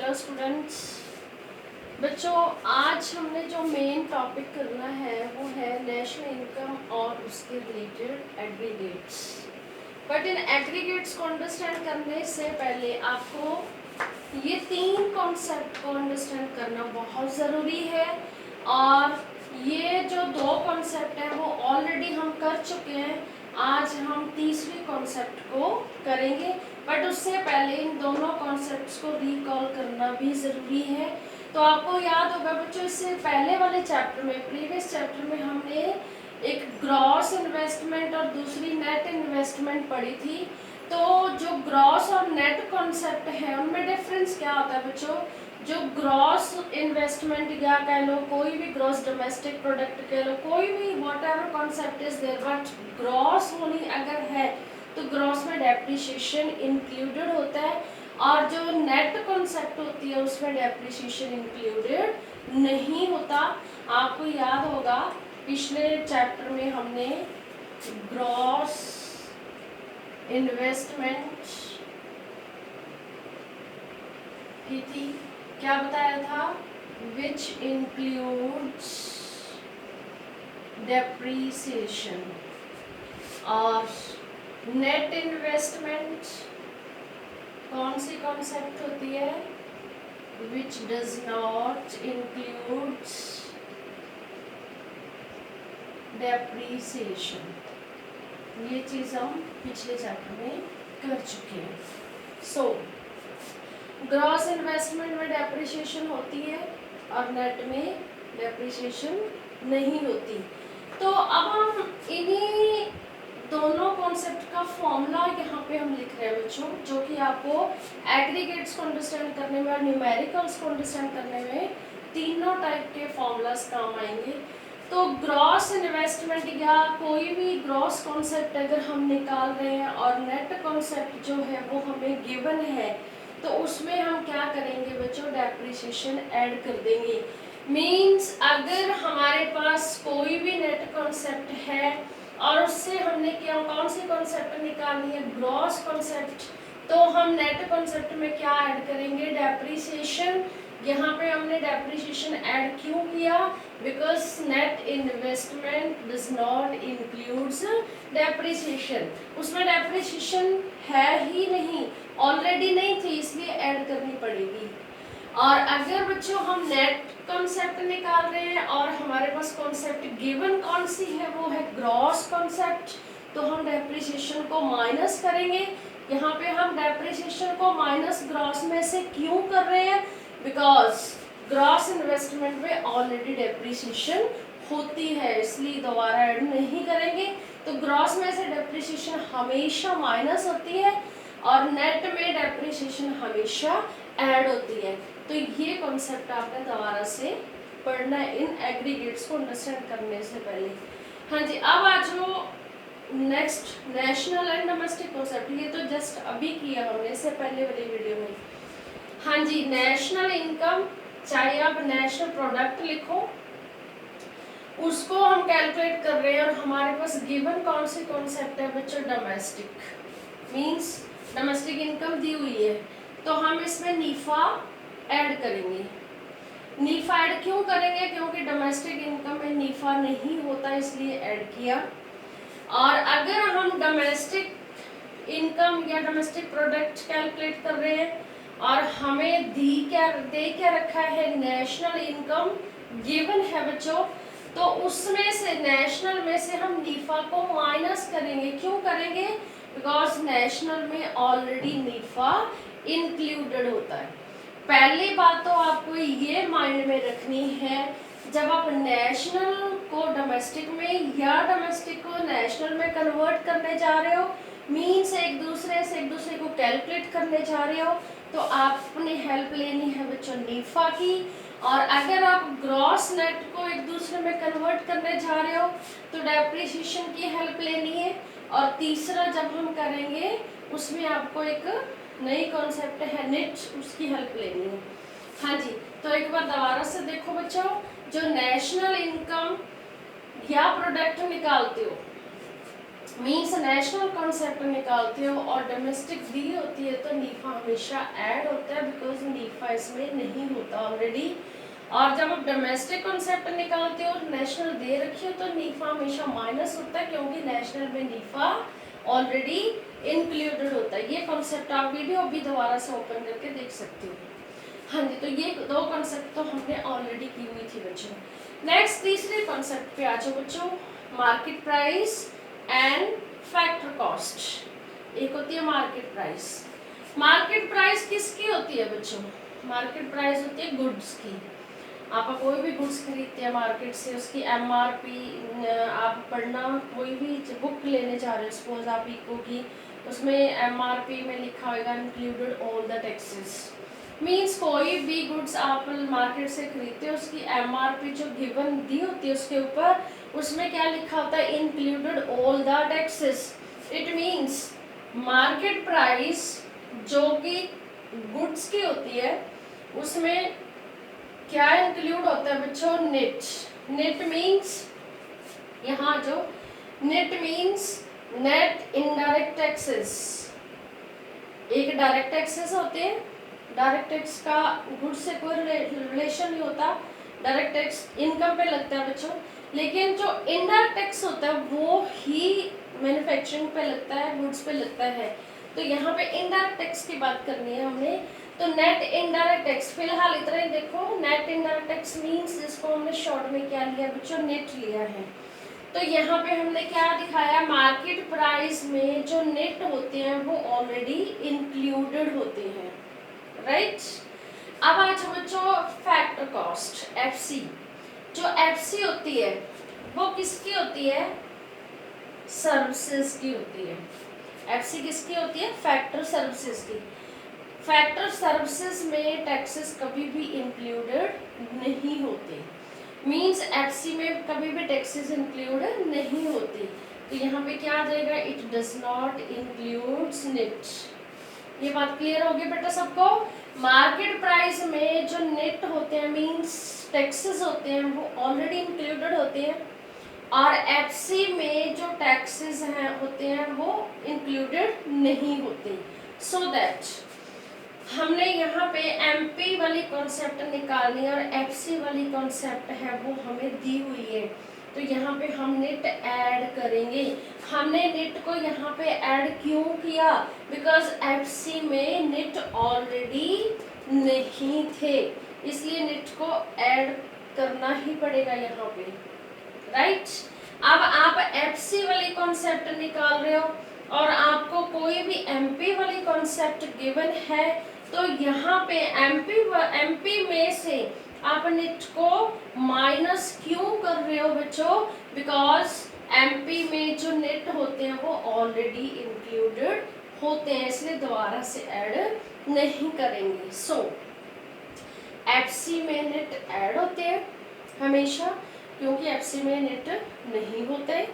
Hello students. बच्चों, आज हमने जो मेन टॉपिक करना है वो है नेशनल इनकम और उसके related aggregates. But in aggregates को अंडरस्टैंड करने से पहले आपको ये तीन कॉन्सेप्ट को अंडरस्टैंड करना बहुत ज़रूरी है। और ये जो दो कॉन्सेप्ट हैं वो ऑलरेडी हम कर चुके हैं। आज हम तीसरी कॉन्सेप्ट को करेंगे, बट उससे पहले इन दोनों कॉन्सेप्ट्स को रिकॉल करना भी ज़रूरी है। तो आपको याद होगा बच्चों, इससे पहले वाले चैप्टर में, प्रीवियस चैप्टर में हमने एक ग्रॉस इन्वेस्टमेंट और दूसरी नेट इन्वेस्टमेंट पढ़ी थी। तो जो ग्रॉस और नेट कॉन्सेप्ट है उनमें डिफरेंस क्या होता है बच्चों? जो ग्रॉस इन्वेस्टमेंट या कह लो, कोई भी ग्रॉस डोमेस्टिक प्रोडक्ट कह लो, कोई भी whatever concept is there, but ग्रॉस होनी अगर है तो ग्रॉस में डेप्रिसिएशन इंक्लूडेड होता है। और जो नेट कॉन्सेप्ट होती है उसमें डेप्रिसिएशन इंक्लूडेड नहीं होता। आपको याद होगा पिछले चैप्टर में हमने ग्रॉस इन्वेस्टमेंट की थी, क्या बताया था? Which includes depreciation. और नेट इन्वेस्टमेंट कौन सी कॉन्सेप्ट होती है? Which does not includes depreciation. ये चीज़ हम पिछले चैप्टर में कर चुके हैं। सो ग्रॉस इन्वेस्टमेंट में डेप्रिसिएशन होती है और नेट में डेप्रिसिएशन नहीं होती। तो अब हम इन्हीं दोनों कॉन्सेप्ट का फॉर्मूला यहाँ पे हम लिख रहे हैं बच्चों, जो कि आपको एग्रीगेट्स को अंडरस्टैंड करने में और न्यूमेरिकल्स को अंडरस्टैंड करने में तीनों टाइप के फॉर्मूलाज काम आएंगे। तो ग्रॉस इन्वेस्टमेंट या कोई भी ग्रॉस कॉन्सेप्ट अगर हम निकाल रहे हैं और नेट कॉन्सेप्ट जो है वो हमें गिवन है, तो उसमें हम क्या करेंगे बच्चों? डेप्रिसिएशन ऐड कर देंगे। मीन्स अगर हमारे पास कोई भी नेट कॉन्सेप्ट है और उससे हमने क्या कौन सी कॉन्सेप्ट निकालनी है? Gross concept. तो हम नेट कॉन्सेप्ट में क्या ऐड करेंगे? डेप्रिसिएशन। यहाँ पे हमने डेप्रिसिएशन ऐड क्यों किया? Because net investment does not includes depreciation. उसमें डेप्रिसिएशन है ही नहीं, ऑलरेडी नहीं थी, इसलिए ऐड करनी पड़ेगी। और अगर बच्चों हम नेट कॉन्सेप्ट निकाल रहे हैं और हमारे पास कॉन्सेप्ट गिवन कौन सी है? वो है ग्रॉस कॉन्सेप्ट। तो हम डेप्रिसिएशन को माइनस करेंगे। यहाँ पे हम डेप्रिसिएशन को माइनस ग्रॉस में से क्यों कर रहे हैं? बिकॉज ग्रॉस इन्वेस्टमेंट में ऑलरेडी डेप्रिसिएशन होती है, इसलिए दोबारा ऐड नहीं करेंगे। तो ग्रॉस में से डेप्रिसिएशन हमेशा माइनस होती है और नेट में डेप्रिसिएशन हमेशा ऐड होती है। तो ये कॉन्सेप्ट आपने दोबारा से पढ़ना है इन एग्रीगेट्स को अंडरस्टैंड करने से पहले। हाँ जी, अब आ जाओ next, national and domestic concept. ये तो जस्ट अभी किया हमने, इससे पहले वाली वीडियो में। हाँ जी, नेशनल इनकम, चाहे आप नेशनल प्रोडक्ट लिखो, उसको हम कैलकुलेट कर रहे हैं और हमारे पास गिवन कौन सी कॉन्सेप्ट है बच्चों? डोमेस्टिक। मीन्स डोमेस्टिक इनकम दी हुई है, तो हम इसमें नीफा ऐड करेंगे। नीफा ऐड क्यों करेंगे? क्योंकि डोमेस्टिक इनकम में नीफा नहीं होता, इसलिए ऐड किया। और अगर हम डोमेस्टिक इनकम या डोमेस्टिक प्रोडक्ट कैलकुलेट कर रहे हैं और हमें दे क्या रखा है? नेशनल इनकम गिवन है बच्चों, तो उसमें से नेशनल में से हम नीफा को माइनस करेंगे। क्यों करेंगे? बिकॉज नेशनल में ऑलरेडी नीफा इंक्लूडेड होता है। पहली बात तो आपको ये माइंड में रखनी है, जब आप नेशनल को डोमेस्टिक में या डोमेस्टिक को नेशनल में कन्वर्ट करने जा रहे हो, मीन्स एक दूसरे को कैलकुलेट करने जा रहे हो, तो आपने हेल्प लेनी है बच्चों नीफा की। और अगर आप ग्रॉस नेट को एक दूसरे में कन्वर्ट करने जा रहे हो तो डेप्रिसिएशन की हेल्प लेनी है। और तीसरा जब हम करेंगे उसमें आपको एक नई कॉन्सेप्ट है नेट, उसकी हेल्प लेनी है। हाँ जी, तो एक बार दोबारा से देखो बच्चों, जो नेशनल इनकम या प्रोडक्ट निकालते हो, मीन्स नेशनल कॉन्सेप्ट निकालते हो और डोमेस्टिक दी होती है, तो नीफा हमेशा ऐड होता है, बिकॉज नीफा नीफा इसमें नहीं होता ऑलरेडी। और जब आप डोमेस्टिक कॉन्सेप्ट निकालते हो, नेशनल दे रखी हो, तो नीफा हमेशा माइनस होता है, क्योंकि नेशनल में नीफा ऑलरेडी इंक्लूडेड होता है। ये कॉन्सेप्ट आप वीडियो अभी दोबारा से ओपन करके देख सकते हो। हाँ जी, तो ये दो कॉन्सेप्ट तो हमने ऑलरेडी की हुई थी बच्चों। नेक्स्ट तीसरे कॉन्सेप्ट पे आ जाओ बच्चों, market price and factor cost. एक होती है मार्केट प्राइस। मार्केट प्राइस किसकी होती है बच्चों? मार्केट प्राइस होती है गुड्स की। आप कोई भी गुड्स खरीदते हैं मार्केट से, उसकी एमआरपी आप पढ़ना, कोई भी बुक लेने जा रहे हो, सपोज आप इको की, उसमें एमआरपी में लिखा होगा included all the taxes. Means कोई भी गुड्स आप मार्केट से खरीदते हो, उसकी एमआरपी जो गिवन दी होती है उसके ऊपर, उसमें क्या लिखा होता है? Included all the taxes. It means market price जो कि गुड्स की होती है, उसमें क्या इंक्लूड होता है बच्चों? नेट। नेट मीन्स यहाँ जो net means net indirect taxes. एक डायरेक्ट टैक्सेस होते हैं, डायरेक्ट टैक्स का गुड्स से कोई रिलेशन नहीं होता, डायरेक्ट टैक्स इनकम पे लगता है बच्चों। लेकिन जो इनडायरेक्ट टैक्स होता है वो ही मैन्युफैक्चरिंग पे लगता है, गुड्स पे लगता है। तो यहाँ पे इनडायरेक्ट टैक्स की बात करनी है हमने। तो नेट इनडायरेक्ट टैक्स, फिलहाल इतना ही देखो। नेट इनडायरेक्ट टैक्स मीन्स जिसको हमने शॉर्ट में क्या लिया बच्चों? नेट लिया है। तो यहाँ पे हमने क्या दिखाया? मार्केट प्राइस में जो नेट होते हैं वो ऑलरेडी इंक्लूडेड होते हैं, राइट। अब आज बच्चों फैक्टर कॉस्ट, एफसी। जो एफसी होती है वो किसकी होती है? सर्विसेज की होती है। एफसी किसकी होती है? फैक्टर सर्विसेज की। फैक्टर सर्विसेज में टैक्सेस कभी भी इंक्लूडेड नहीं होते। मींस एफसी में कभी भी टैक्सेस इंक्लूडेड नहीं होते। तो यहाँ पे क्या आ जाएगा? It does not includes net. ये बात क्लियर होगी बेटा सबको? मार्केट प्राइस में जो नेट होते हैं मींस टैक्सेस होते हैं वो ऑलरेडी इंक्लूडेड होते हैं, और एफसी में जो टैक्सेस हैं होते हैं वो इंक्लूडेड नहीं होते। सो दैट हमने यहाँ पे एमपी वाली कॉन्सेप्ट निकालनी है और एफसी वाली कॉन्सेप्ट है वो हमें दी हुई है। तो यहाँ पे हम नेट ऐड करेंगे। हमने नेट को यहाँ पे ऐड क्यों किया? बिकॉज एफसी में नेट ऑलरेडी नहीं थे, इसलिए नेट को ऐड करना ही पड़ेगा यहाँ पे, राइट। अब आप एफसी वाली कॉन्सेप्ट निकाल रहे हो और आपको कोई भी एमपी वाली कॉन्सेप्ट गिवन है, तो यहाँ पे एमपी में से आप नेट को माइनस क्यों कर रहे हो बच्चों? बिकॉज एमपी में जो नेट होते हैं वो ऑलरेडी इंक्लूडेड होते हैं, इसलिए दोबारा से ऐड नहीं करेंगे। सो एफसी में नेट ऐड होते हैं हमेशा, क्योंकि एफसी में नेट नहीं होते,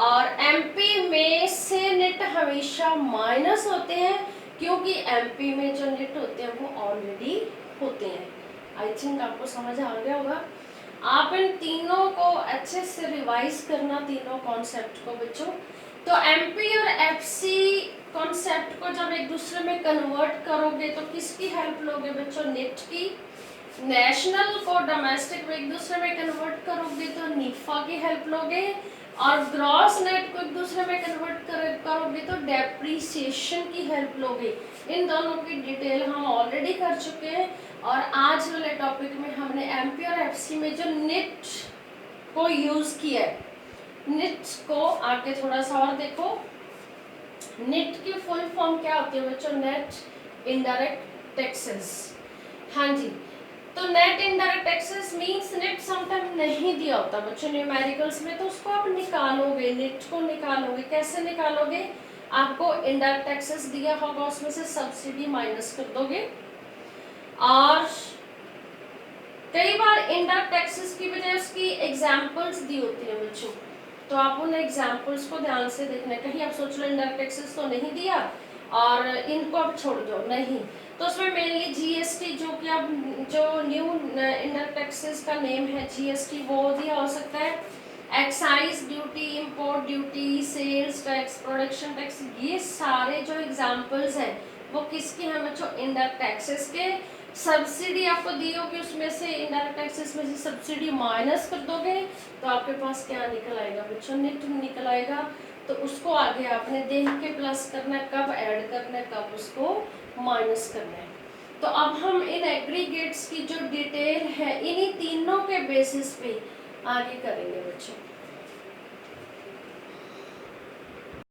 और एमपी में से नेट हमेशा माइनस होते हैं, क्योंकि एमपी में जो नेट होते हैं वो ऑलरेडी होते हैं। आई थिंक आपको समझ आ गया होगा। आप इन तीनों को अच्छे से रिवाइज करना, तीनों कॉन्सेप्ट को बच्चों। तो एमपी और एफसी कॉन्सेप्ट को जब एक दूसरे में कन्वर्ट करोगे तो किसकी हेल्प लोगे बच्चों? नेट की। नेशनल को डोमेस्टिक में एक दूसरे में कन्वर्ट करोगे तो नीफा की हेल्प लोगे, और ग्रॉस नेट को एक दूसरे में कन्वर्ट करोगे तो डेप्रीसिएशन की हेल्प लोगे। इन दोनों की डिटेल हम ऑलरेडी कर चुके हैं, और आज वाले टॉपिक में हमने एमपी और एफसी में जो नेट को यूज किया है, नेट को आगे थोड़ा सा और देखो। नेट की फुल फॉर्म क्या होती है बच्चों? Net indirect taxes. हाँ जी, तो net indirect taxes means net sometime नहीं दिया होता बच्चों न्यूमेरिकल्स में, तो उसको आप निकालोगे, नेट को निकालोगे। कैसे निकालोगे? आपको इनडायरेक्ट टैक्सेस दिया होगा, उसमें से सब्सिडी माइनस कर दोगे, और कई बार इनडायरेक्ट टैक्सेस की बजाय उसकी एग्जांपल्स दी होती है बच्चों, तो आप उन एग्जांपल्स को ध्यान से देखना। कहीं आप सोच लो इनडायरेक्ट टैक्सेस तो नहीं दिया और इनको आप छोड़ दो, नहीं। तो उसमें मेनली जीएसटी, जो कि अब जो न्यू इनडायरेक्ट टैक्सेस का नेम है जीएसटी, वो दिया हो सकता है। Excise duty, import duty, sales tax, production tax, ये सारे जो एग्जांपल्स हैं वो किसके हैं बच्चों, इनडायरेक्ट टैक्सेस के। सब्सिडी आपको दी होगी, उसमें से इनडायरेक्ट टैक्सेस में से सब्सिडी माइनस कर दोगे तो आपके पास क्या निकल आएगा बच्चों, नेट निकल आएगा। तो उसको आगे आपने देख के प्लस करना है, कब ऐड करना है, कब उसको माइनस करना है। तो अब हम इन एग्रीगेट्स की जो डिटेल है इन्हीं तीनों के बेसिस पे आगे करेंगे बच्चों।